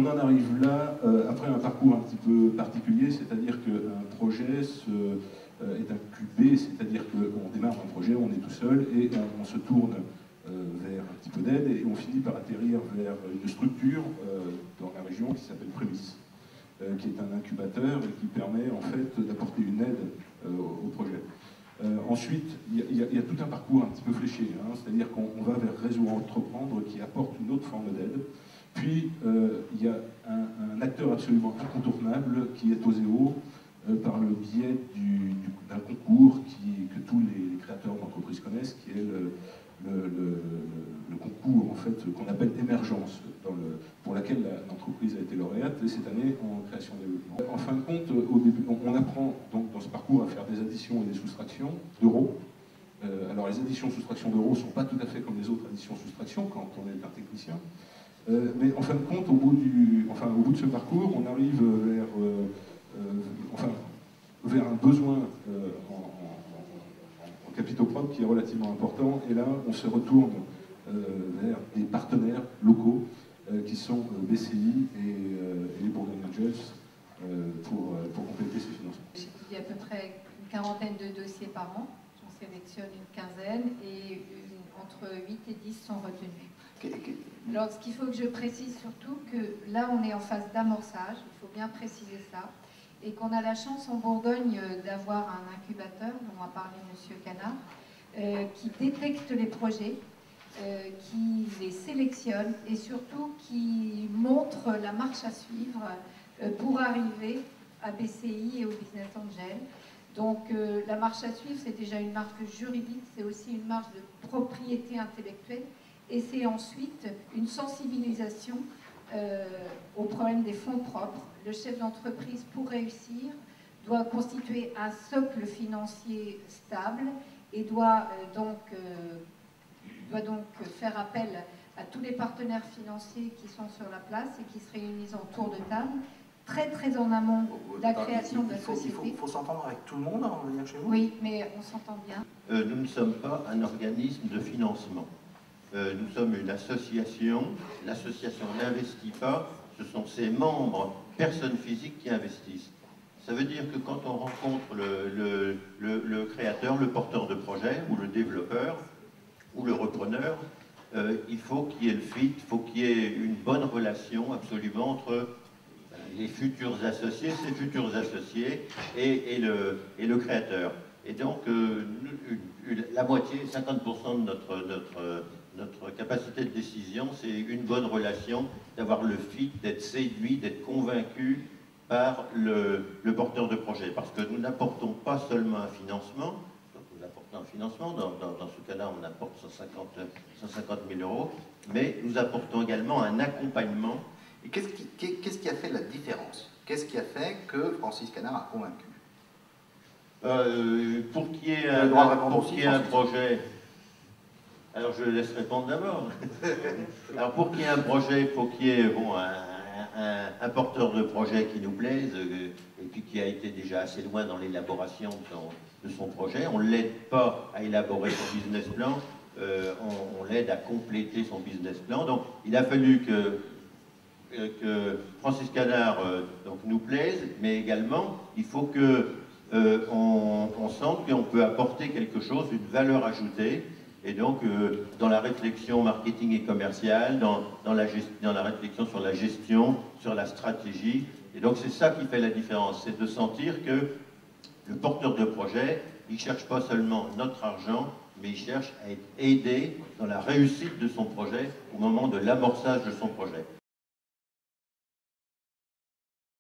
on en arrive là après un parcours un petit peu particulier, c'est-à-dire qu'un projet est incubé, c'est-à-dire qu'on démarre un projet, on est tout seul et on se tourne vers un petit peu d'aide et on finit par atterrir vers une structure dans la région qui s'appelle Prémisse, qui est un incubateur et qui permet en fait d'apporter une aide au projet. Ensuite, il y a tout un parcours un petit peu fléché, hein, c'est-à-dire qu'on va vers Réseau Entreprendre qui apporte une autre forme d'aide. Puis, il y a un acteur absolument incontournable qui est Oseo, par le biais d'un concours que tous les créateurs d'entreprises connaissent, qui est le concours en fait, qu'on appelle Émergence, pour laquelle l'entreprise a été lauréate cette année en création-développement. En fin de compte, au début, on apprend donc dans ce parcours à faire des additions et des soustractions d'euros. Alors les additions-soustractions d'euros ne sont pas tout à fait comme les autres additions-soustractions quand on est un technicien. Mais en fin de compte, au bout de ce parcours, on arrive vers un besoin en capitaux propres qui est relativement important. Et là, on se retourne vers des partenaires locaux qui sont BCI et les Bourgogne Angels pour compléter ces financements. Il y a à peu près une quarantaine de dossiers par an. J'en sélectionne une quinzaine et entre 8 et 10 sont retenus. Alors, ce qu'il faut que je précise surtout, que là, on est en phase d'amorçage, il faut bien préciser ça, et qu'on a la chance en Bourgogne d'avoir un incubateur, dont a parlé M. Canard, qui détecte les projets, qui les sélectionne et surtout qui montre la marche à suivre pour arriver à BCI et au Business Angel. Donc la marche à suivre, c'est déjà une marque juridique, c'est aussi une marque de propriété intellectuelle et c'est ensuite une sensibilisation au problème des fonds propres. Le chef d'entreprise, pour réussir, doit constituer un socle financier stable et doit donc faire appel à tous les partenaires financiers qui sont sur la place et qui se réunissent autour de table, très en amont de la création de la société. Il faut s'entendre avec tout le monde avant de venir chez vous? Oui, mais on s'entend bien. Nous ne sommes pas un organisme de financement. Nous sommes une association. L'association n'investit pas, ce sont ses membres, personnes physiques, qui investissent. Ça veut dire que quand on rencontre le créateur, le porteur de projet, ou le développeur, ou le repreneur, il faut qu'il y ait le fit, il faut qu'il y ait une bonne relation absolument entre les futurs associés, ses futurs associés et le créateur. Et donc, la moitié, 50% de notre capacité de décision, c'est une bonne relation, d'avoir le fit, d'être séduit, d'être convaincu par le porteur de projet. Parce que nous n'apportons pas seulement un financement, nous apportons un financement, dans ce cas-là, on apporte 150 000 euros, mais nous apportons également un accompagnement. Et qu'est-ce qui a fait la différence? Qu'est-ce qui a fait que Francis Canard a convaincu? Pour qu'il y ait un projet... Alors je laisse répondre d'abord. Alors pour qu'il y ait un projet, il faut qu'il y ait un porteur de projet qui nous plaise et puis qui a été déjà assez loin dans l'élaboration de son projet. On ne l'aide pas à élaborer son business plan, on l'aide à compléter son business plan. Donc il a fallu que Francis Canard nous plaise, mais également il faut qu'on sente qu'on peut apporter quelque chose, une valeur ajoutée. Et donc, dans la réflexion marketing et commerciale, dans la réflexion sur la gestion, sur la stratégie. Et donc, c'est ça qui fait la différence, c'est de sentir que le porteur de projet, il ne cherche pas seulement notre argent, mais il cherche à être aidé dans la réussite de son projet au moment de l'amorçage de son projet.